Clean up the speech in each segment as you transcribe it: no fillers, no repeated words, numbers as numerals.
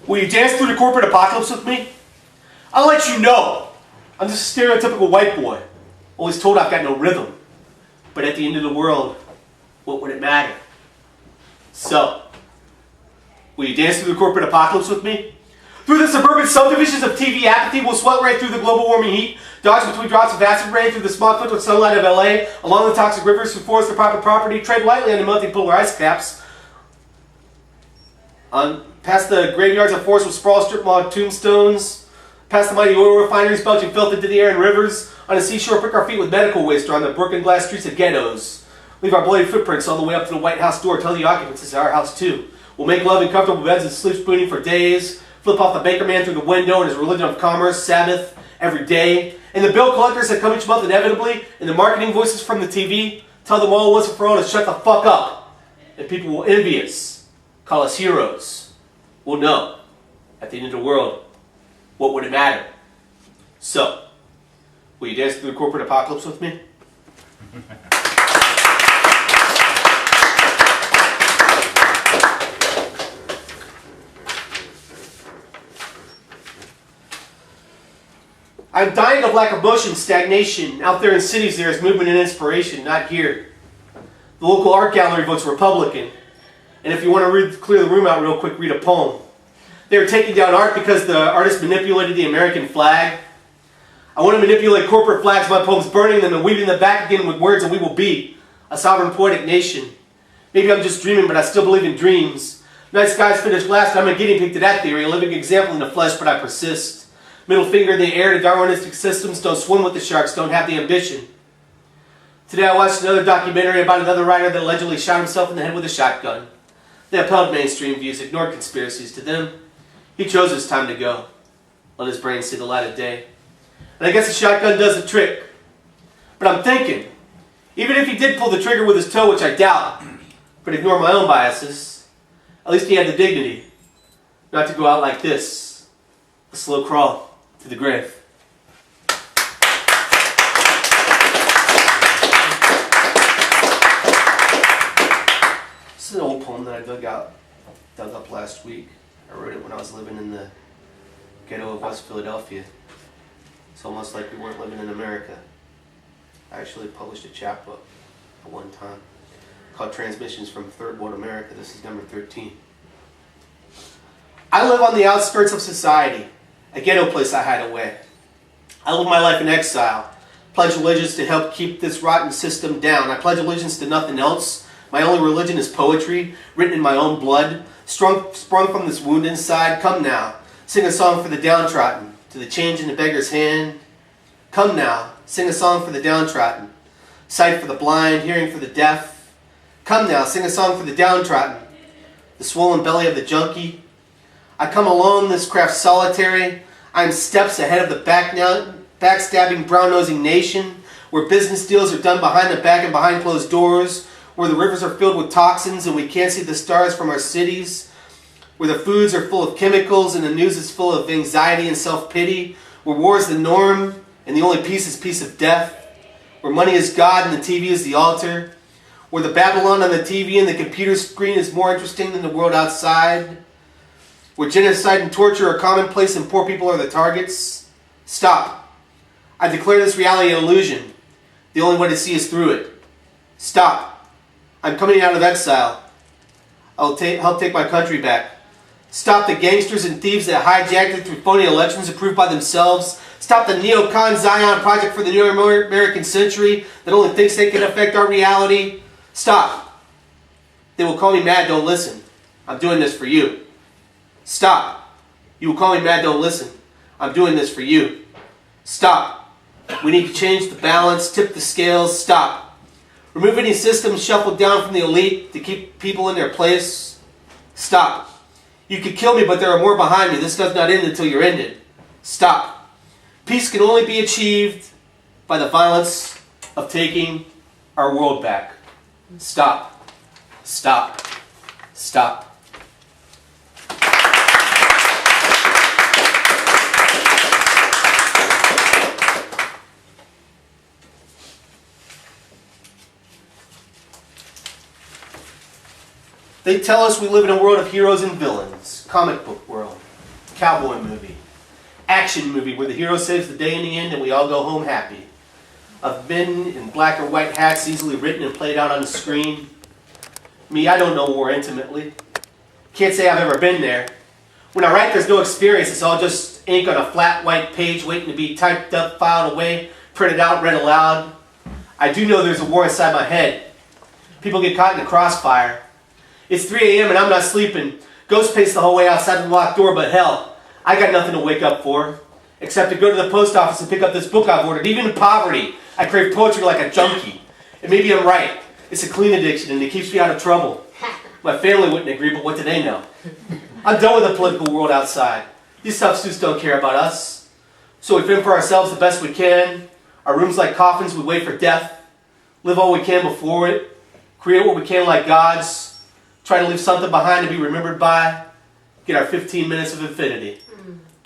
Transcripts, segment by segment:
Will you dance through the corporate apocalypse with me? I'll let you know. I'm just a stereotypical white boy. Always told I've got no rhythm. But at the end of the world, what would it matter? So, will you dance through the corporate apocalypse with me? Through the suburban subdivisions of TV apathy, we'll sweat right through the global warming heat, dodge between drops of acid rain through the smog with sunlight of LA, along the toxic rivers through forest to private property, tread lightly on the melting polar ice caps, past the graveyards of forest with sprawl strip mall tombstones, past the mighty oil refineries belching filth into the air and rivers, on a seashore prick our feet with medical waste or on the broken glass streets of ghettos. Leave our bloody footprints all the way up to the White House door, tell the occupants it's our house too. We'll make love in comfortable beds and sleep spooning for days, flip off the baker man through the window and his religion of commerce, Sabbath, every day. And the bill collectors that come each month inevitably, and the marketing voices from the TV, tell them all once and for all to shut the fuck up. And people will envy us, call us heroes. We'll know, at the end of the world, what would it matter? So, will you dance through the corporate apocalypse with me? I'm dying of lack of motion, stagnation. Out there in cities there is movement and inspiration, not here. The local art gallery votes Republican. And if you want to clear the room out real quick, read a poem. They are taking down art because the artist manipulated the American flag. I want to manipulate corporate flags by poems, burning them and weaving them back again with words, and we will be a sovereign poetic nation. Maybe I'm just dreaming, but I still believe in dreams. Night skies finished last, I'm a guinea pig to that theory, a living example in the flesh, but I persist. Middle finger in the air to Darwinistic systems, don't swim with the sharks, don't have the ambition. Today I watched another documentary about another writer that allegedly shot himself in the head with a shotgun. They upheld mainstream views, ignored conspiracies. To them, he chose his time to go. Let his brain see the light of day. And I guess the shotgun does the trick. But I'm thinking, even if he did pull the trigger with his toe, which I doubt, but ignore my own biases, at least he had the dignity not to go out like this, a slow crawl to the grave. This is an old poem that I dug up last week. I wrote it when I was living in the ghetto of West Philadelphia. It's almost like we weren't living in America. I actually published a chapbook at one time called Transmissions from Third World America. This is number 13. I live on the outskirts of society, a ghetto place I hide away. I live my life in exile, pledge allegiance to help keep this rotten system down. I pledge allegiance to nothing else. My only religion is poetry, written in my own blood, sprung from this wound inside. Come now, sing a song for the downtrodden, to the change in the beggar's hand. Come now, sing a song for the downtrodden, sight for the blind, hearing for the deaf. Come now, sing a song for the downtrodden, the swollen belly of the junkie. I come alone, this craft solitary. I am steps ahead of the backstabbing, brown-nosing nation, where business deals are done behind the back and behind closed doors, where the rivers are filled with toxins and we can't see the stars from our cities, where the foods are full of chemicals and the news is full of anxiety and self-pity, where war is the norm and the only peace is peace of death, where money is God and the TV is the altar, where the Babylon on the TV and the computer screen is more interesting than the world outside, where genocide and torture are commonplace and poor people are the targets. Stop. I declare this reality an illusion. The only way to see is through it. Stop. I'm coming out of exile. I'll help take my country back. Stop the gangsters and thieves that hijacked it through phony elections approved by themselves. Stop the neocon Zion project for the new American century that only thinks they can affect our reality. Stop. They will call me mad, don't listen. I'm doing this for you. Stop. You will call me mad, don't listen. I'm doing this for you. Stop. We need to change the balance, tip the scales. Stop. Remove any systems shuffled down from the elite to keep people in their place. Stop. You could kill me, but there are more behind me. This does not end until you're ended. Stop. Peace can only be achieved by the violence of taking our world back. Stop. Stop. Stop. They tell us we live in a world of heroes and villains, comic book world. cowboy movie, action movie where the hero saves the day in the end and we all go home happy. Of men in black or white hats easily written and played out on the screen. Me, I don't know war intimately. Can't say I've ever been there. When I write, there's no experience. It's all just ink on a flat white page waiting to be typed up, filed away, printed out, read aloud. I do know there's a war inside my head. People get caught in the crossfire. It's 3 a.m. and I'm not sleeping. Ghost pace the whole way outside the locked door, but hell, I got nothing to wake up for. Except to go to the post office and pick up this book I've ordered. Even in poverty, I crave poetry like a junkie. And maybe I'm right. It's a clean addiction and it keeps me out of trouble. My family wouldn't agree, but what do they know? I'm done with the political world outside. These substitutes don't care about us. So we fend for ourselves the best we can. Our rooms like coffins, we wait for death. Live all we can before it. Create what we can like gods. Try to leave something behind to be remembered by. Get our 15 minutes of infinity.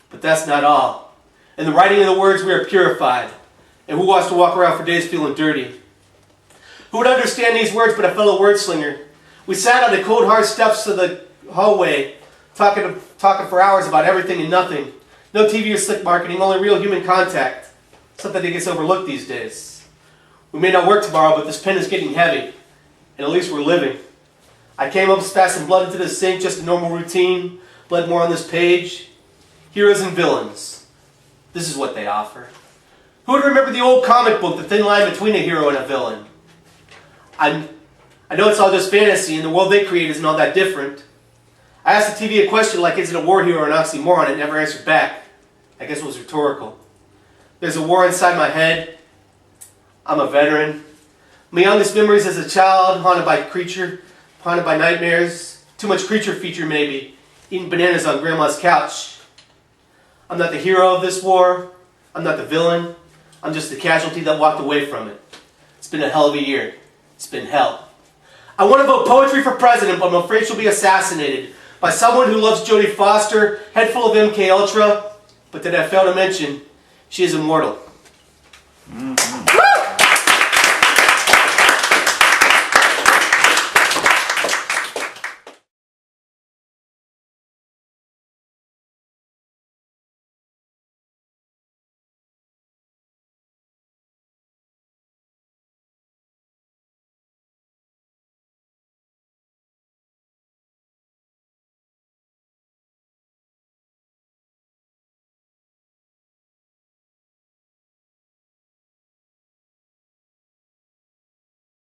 But that's not all. In the writing of the words, we are purified. And who wants to walk around for days feeling dirty? Who would understand these words but a fellow wordslinger? We sat on the cold, hard steps of the hallway, talking for hours about everything and nothing. No TV or slick marketing, only real human contact. Something that gets overlooked these days. We may not work tomorrow, but this pen is getting heavy. And at least we're living. I came up spat blood into the sink, just a normal routine. Blood more on this page. Heroes and villains. This is what they offer. Who would remember the old comic book, the thin line between a hero and a villain? I know it's all just fantasy, and the world they create isn't all that different. I asked the TV a question like, is it a war hero or an oxymoron? It never answered back. I guess it was rhetorical. There's a war inside my head. I'm a veteran. My youngest memories as a child, haunted by nightmares. Too much creature feature maybe. Eating bananas on grandma's couch. I'm not the hero of this war. I'm not the villain. I'm just the casualty that walked away from it. It's been a hell of a year. It's been hell. I want to vote poetry for president, but I'm afraid she'll be assassinated by someone who loves Jodie Foster, head full of MK Ultra, but that I failed to mention, she is immortal. Mm-hmm.